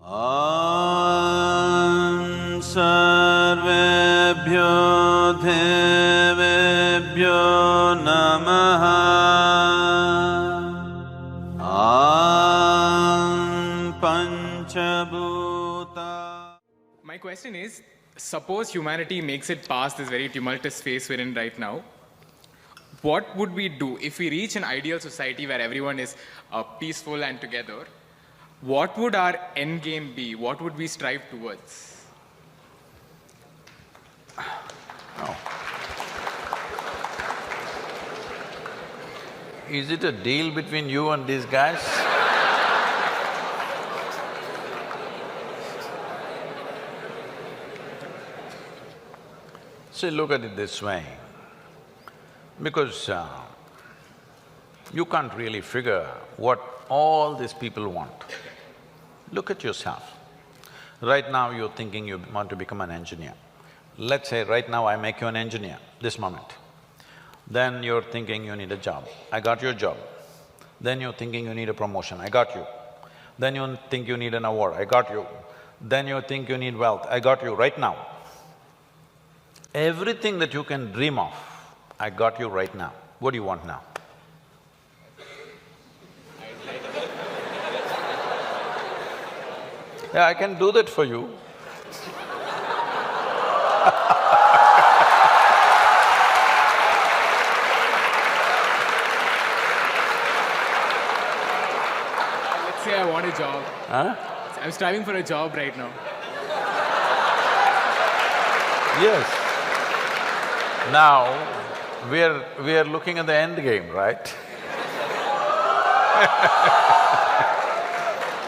ॐ सर्वेभ्यो देवेभ्यो नमः। ॐ पञ्चभूता। My question is, suppose humanity makes it past this very tumultuous phase we're in right now, what would we do if we reach an ideal society where everyone is peaceful and together? What would our end game be? What would we strive towards? Oh. Is it a deal between you and these guys? See, look at it this way, because you can't really figure what all these people want. Look at yourself. Right now you're thinking you want to become an engineer. Let's say right now I make you an engineer, this moment. Then you're thinking you need a job, I got your job. Then you're thinking you need a promotion, I got you. Then you think you need an award, I got you. Then you think you need wealth, I got you right now. Everything that you can dream of, I got you right now. What do you want now? Yeah, I can do that for you. Let's say I want a job. Huh? I'm striving for a job right now. Yes. Now, we are looking at the end game, right?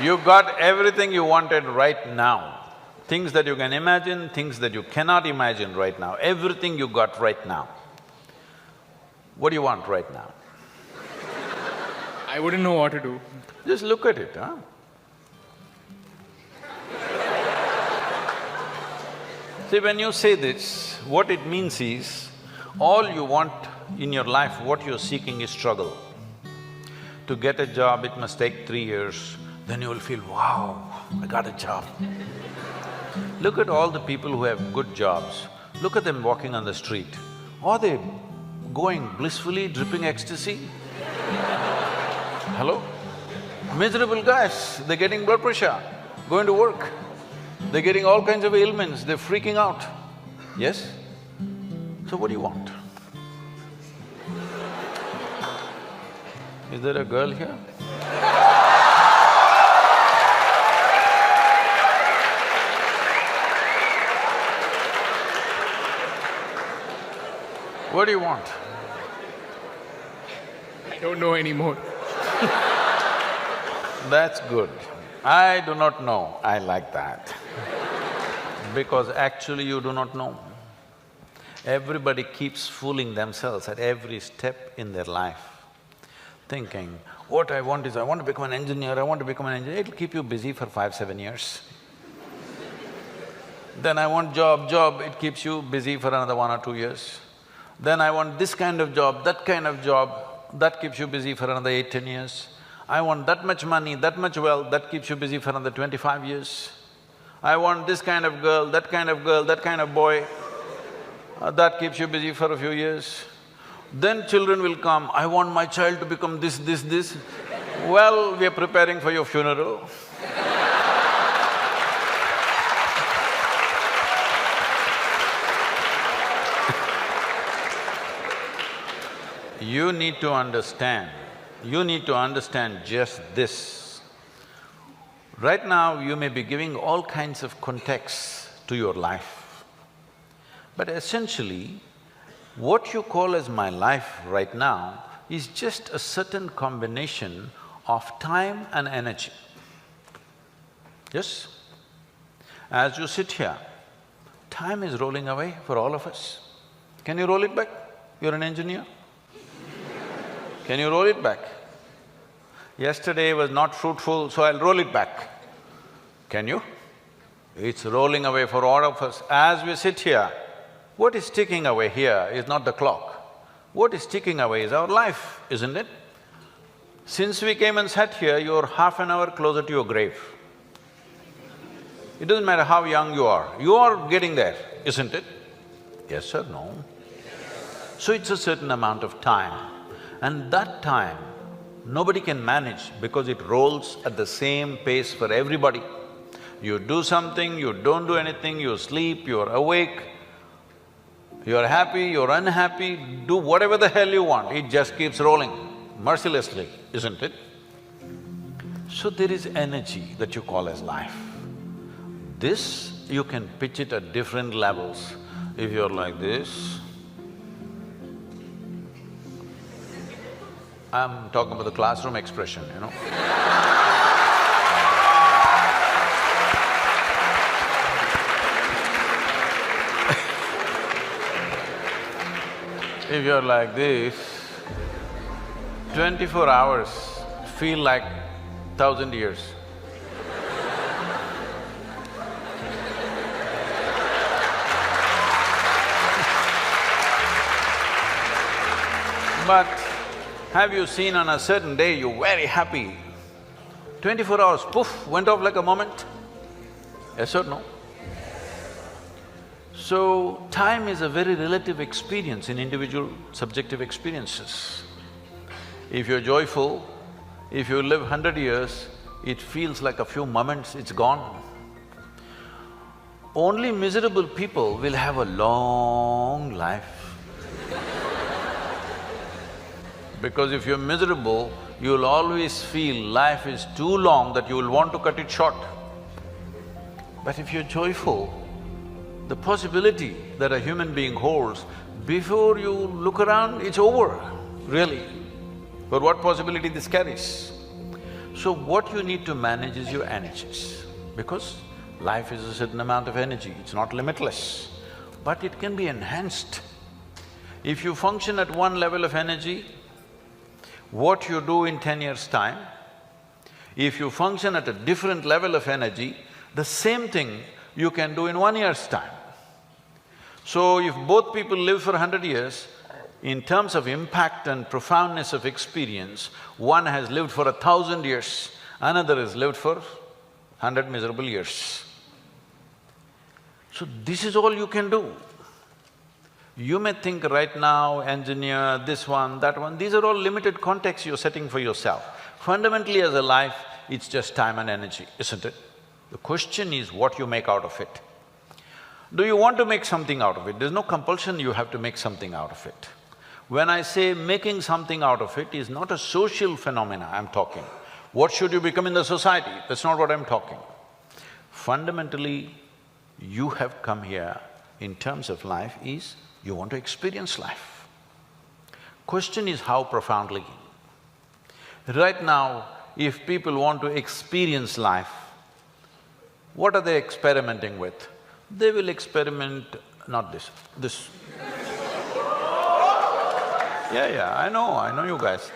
You got everything you wanted right now. Things that you can imagine, things that you cannot imagine right now, everything you got right now. What do you want right now? I wouldn't know what to do. Just look at it, huh? See, when you say this, what it means is, all you want in your life, what you're seeking is struggle. To get a job, it must take 3 years, then you will feel, wow, I got a job. Look at all the people who have good jobs, look at them walking on the street. Are they going blissfully, dripping ecstasy? Hello? Miserable guys, they're getting blood pressure, going to work. They're getting all kinds of ailments, they're freaking out. Yes? So what do you want? Is there a girl here? What do you want? I don't know anymore. That's good. I do not know, I like that. Because actually you do not know. Everybody keeps fooling themselves at every step in their life, thinking, what I want is, I want to become an engineer, I want to become an engineer. It'll keep you busy for 5-7 years. Then I want job, it keeps you busy for another 1 or 2 years. Then I want this kind of job, that kind of job, that keeps you busy for another 8-10 years. I want that much money, that much wealth, that keeps you busy for another 25 years. I want this kind of girl, that kind of girl, that kind of boy, that keeps you busy for a few years. Then children will come, I want my child to become this, this, this. Well, we are preparing for your funeral. You need to understand just this. Right now, you may be giving all kinds of contexts to your life, but essentially, what you call as my life right now is just a certain combination of time and energy. Yes? As you sit here, time is rolling away for all of us. Can you roll it back? You're an engineer. Can you roll it back? Yesterday was not fruitful, so I'll roll it back. Can you? It's rolling away for all of us. As we sit here, what is ticking away here is not the clock. What is ticking away is our life, isn't it? Since we came and sat here, you're half an hour closer to your grave. It doesn't matter how young you are getting there, isn't it? Yes or no? So it's a certain amount of time, and that time nobody can manage because it rolls at the same pace for everybody. You do something, you don't do anything, you sleep, you're awake, you're happy, you're unhappy, do whatever the hell you want, it just keeps rolling mercilessly, isn't it? So there is energy that you call as life. This, you can pitch it at different levels. If you're like this, I'm talking about the classroom expression, you know. If you're like this, 24 hours feel like 1,000 years. But have you seen on a certain day you're very happy, 24 hours, poof, went off like a moment? Yes or no? So, time is a very relative experience in individual subjective experiences. If you're joyful, if you live 100 years, it feels like a few moments, it's gone. Only miserable people will have a long life. Because if you're miserable, you'll always feel life is too long that you will want to cut it short. But if you're joyful, the possibility that a human being holds, before you look around, it's over, really. But what possibility this carries? So what you need to manage is your energies, because life is a certain amount of energy, it's not limitless, but it can be enhanced. If you function at one level of energy, what you do in 10 years' time, if you function at a different level of energy, the same thing you can do in 1 year's time. So if both people live for 100 years, in terms of impact and profoundness of experience, one has lived for 1,000 years, another has lived for 100 miserable years. So this is all you can do. You may think right now, engineer, this one, that one, these are all limited contexts you're setting for yourself. Fundamentally as a life, it's just time and energy, isn't it? The question is what you make out of it. Do you want to make something out of it? There's no compulsion you have to make something out of it. When I say making something out of it is not a social phenomena I'm talking. What should you become in the society? That's not what I'm talking. Fundamentally, you have come here in terms of life is you want to experience life. Question is how profoundly. Right now, if people want to experience life, what are they experimenting with? They will experiment… not this, this. Yeah, I know you guys.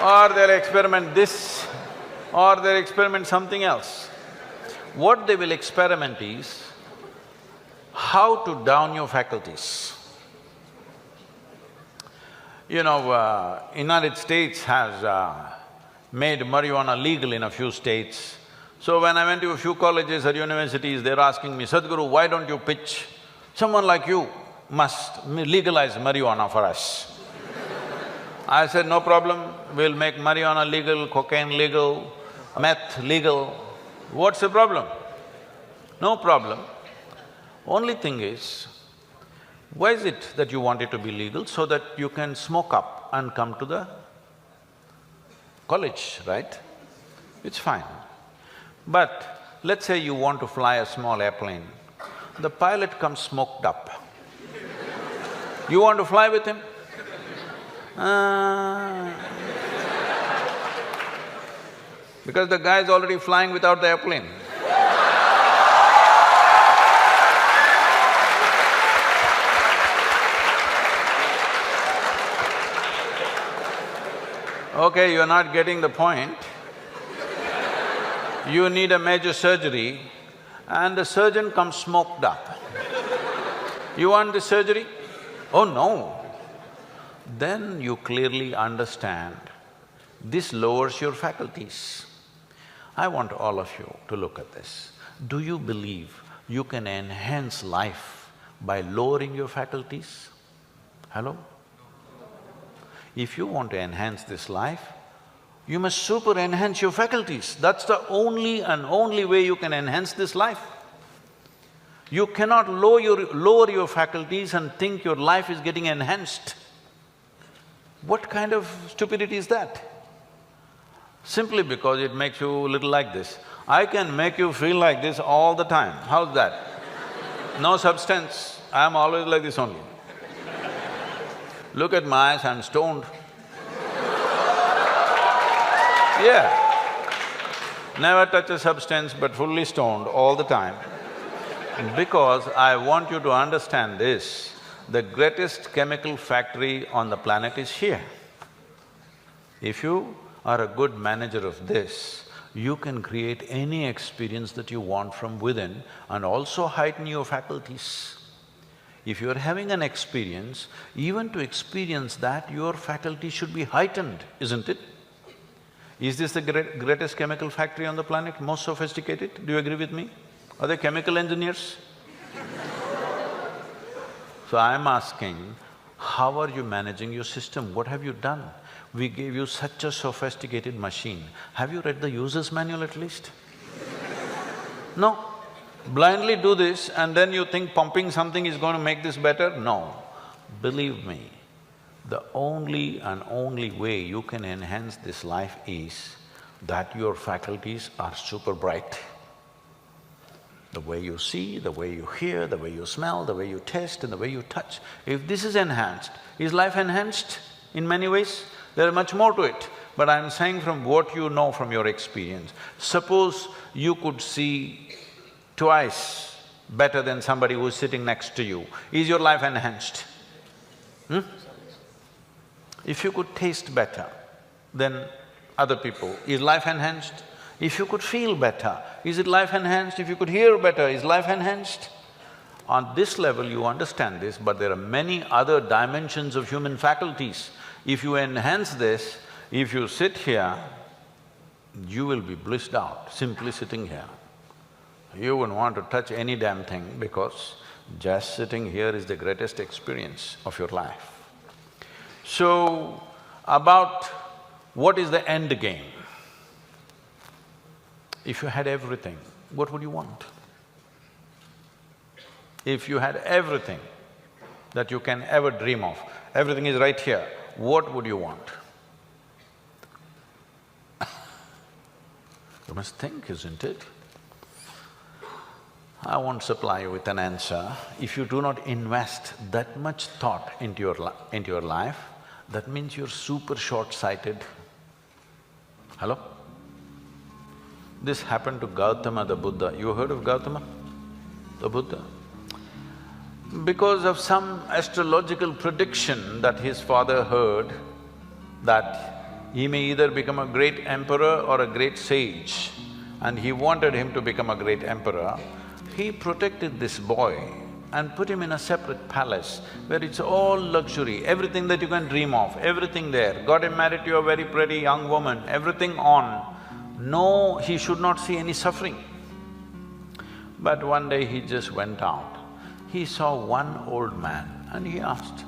Or they'll experiment this, or they'll experiment something else. What they will experiment is how to down your faculties. You know, United States has made marijuana legal in a few states. So when I went to a few colleges or universities, they're asking me, Sadhguru, why don't you pitch? Someone like you must legalize marijuana for us. I said, no problem, we'll make marijuana legal, cocaine legal, meth legal. What's the problem? No problem. Only thing is, why is it that you want it to be legal? So that you can smoke up and come to the college, right? It's fine. But let's say you want to fly a small airplane, the pilot comes smoked up. You want to fly with him? Because the guy is already flying without the airplane. Okay, you're not getting the point. You need a major surgery and the surgeon comes smoked up. You want the surgery? Oh no. Then you clearly understand This lowers your faculties. I want all of you to look at this. Do you believe you can enhance life by lowering your faculties? Hello? If you want to enhance this life, you must super enhance your faculties. That's the only and only way you can enhance this life. You cannot lower your faculties and think your life is getting enhanced. What kind of stupidity is that? Simply because it makes you a little like this. I can make you feel like this all the time. How's that? No substance, I'm always like this only. Look at my eyes, I'm stoned. Yeah. Never touch a substance but fully stoned all the time. Because I want you to understand this, the greatest chemical factory on the planet is here. If you are a good manager of this, you can create any experience that you want from within and also heighten your faculties. If you are having an experience, even to experience that, your faculty should be heightened, isn't it? Is this the greatest chemical factory on the planet, most sophisticated? Do you agree with me? Are they chemical engineers? So I'm asking, how are you managing your system? What have you done? We gave you such a sophisticated machine. Have you read the user's manual at least? No. Blindly do this and then you think pumping something is going to make this better? No. Believe me, the only and only way you can enhance this life is that your faculties are super bright. The way you see, the way you hear, the way you smell, the way you taste and the way you touch. If this is enhanced, is life enhanced in many ways? There is much more to it, but I'm saying from what you know from your experience. Suppose you could see twice better than somebody who's sitting next to you, is your life enhanced? If you could taste better than other people, is life enhanced? If you could feel better, is it life enhanced? If you could hear better, is life enhanced? On this level you understand this, but there are many other dimensions of human faculties. If you enhance this, if you sit here, you will be blissed out simply sitting here. You wouldn't want to touch any damn thing because just sitting here is the greatest experience of your life. So, about what is the end game? If you had everything, what would you want? If you had everything that you can ever dream of, everything is right here, what would you want? You must think, isn't it? I won't supply you with an answer. If you do not invest that much thought into your life, that means you're super short-sighted. Hello? This happened to Gautama the Buddha. You heard of Gautama the Buddha? Because of some astrological prediction that his father heard, that he may either become a great emperor or a great sage, and he wanted him to become a great emperor, he protected this boy and put him in a separate palace where it's all luxury, everything that you can dream of, everything there. Got him married to a very pretty young woman, everything on. No, he should not see any suffering. But one day he just went out. He saw one old man and he asked,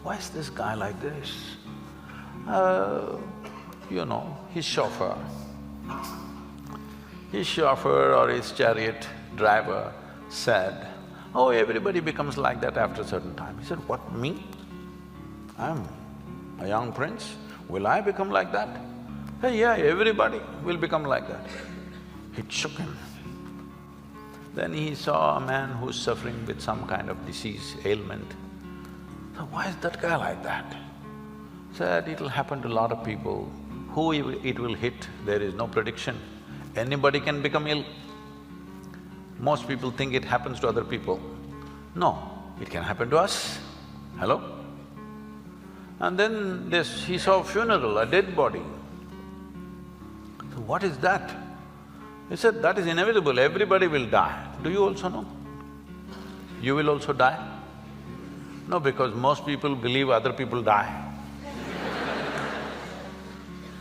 why is this guy like this? You know, his chauffeur or his chariot driver said, oh, everybody becomes like that after a certain time. He said, what, me? I'm a young prince, will I become like that? Hey, yeah, everybody will become like that. It shook him. Then he saw a man who's suffering with some kind of disease, ailment. So why is that guy like that? Said, it'll happen to a lot of people. Who it will hit, there is no prediction. Anybody can become ill. Most people think it happens to other people. No, it can happen to us. Hello? And then he saw a funeral, a dead body. So what is that? He said, that is inevitable, everybody will die. Do you also know? You will also die? No, because most people believe other people die.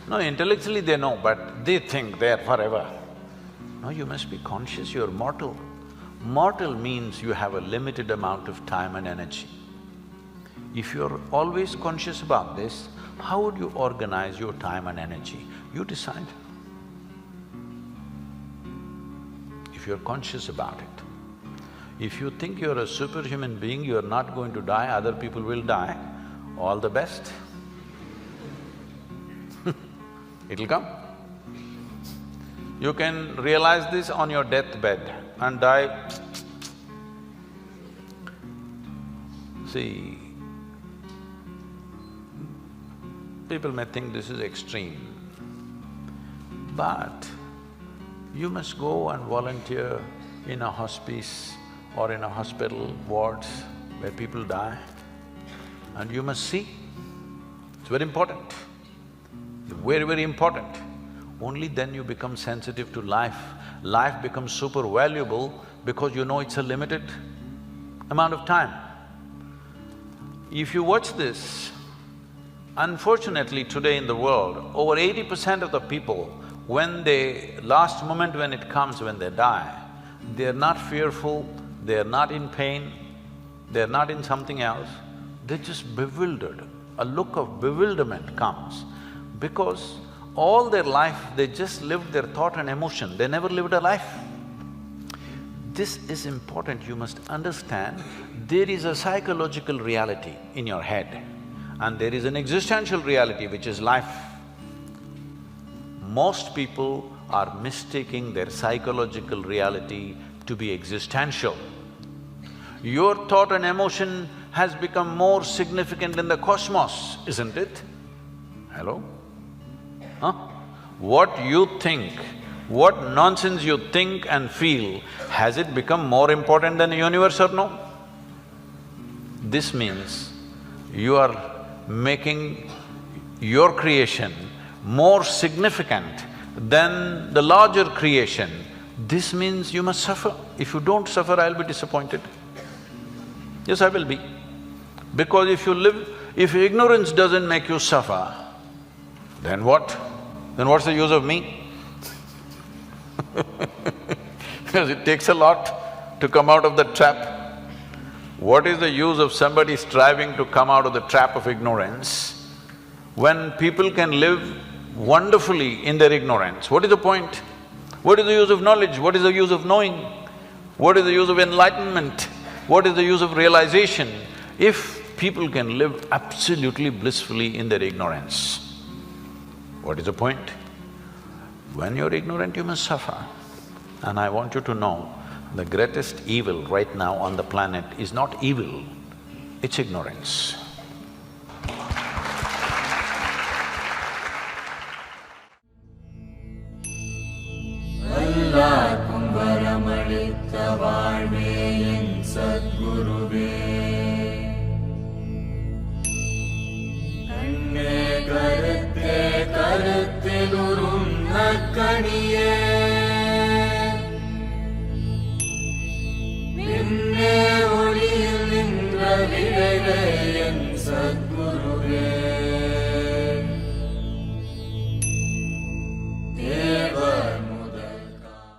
No, intellectually they know, but they think they're forever. No, you must be conscious, you're mortal. Mortal means you have a limited amount of time and energy. If you're always conscious about this, how would you organize your time and energy? You decide. If you're conscious about it. If you think you're a superhuman being, you're not going to die, other people will die, all the best. It'll come. You can realize this on your deathbed and die. See, people may think this is extreme, but you must go and volunteer in a hospice or in a hospital wards where people die, and you must see. It's very important, very, very important. Only then you become sensitive to life. Life becomes super valuable because you know it's a limited amount of time. If you watch this, unfortunately today in the world, over 80% of the people, when they… last moment when it comes, when they die, they're not fearful, they're not in pain, they're not in something else, they're just bewildered. A look of bewilderment comes because all their life they just lived their thought and emotion, they never lived a life. This is important, you must understand. There is a psychological reality in your head and there is an existential reality which is life. Most people are mistaking their psychological reality to be existential. Your thought and emotion has become more significant in the cosmos, isn't it? Hello? Huh? What you think, what nonsense you think and feel, has it become more important than the universe or no? This means you are making your creation more significant than the larger creation. This means you must suffer. If you don't suffer, I'll be disappointed. Yes, I will be. Because if ignorance doesn't make you suffer, then what? Then what's the use of me? Because it takes a lot to come out of the trap. What is the use of somebody striving to come out of the trap of ignorance when people can live wonderfully in their ignorance? What is the point? What is the use of knowledge? What is the use of knowing? What is the use of enlightenment? What is the use of realization if people can live absolutely blissfully in their ignorance? What is the point? When you're ignorant, you must suffer. And I want you to know, the greatest evil right now on the planet is not evil, it's ignorance. எல்லார்க்கும் வரமளித்த வாழ்வே என் சத்குருவே, கண்ணே கருத்தே கருத்திலுறும் நற்கனியே, விண்ணே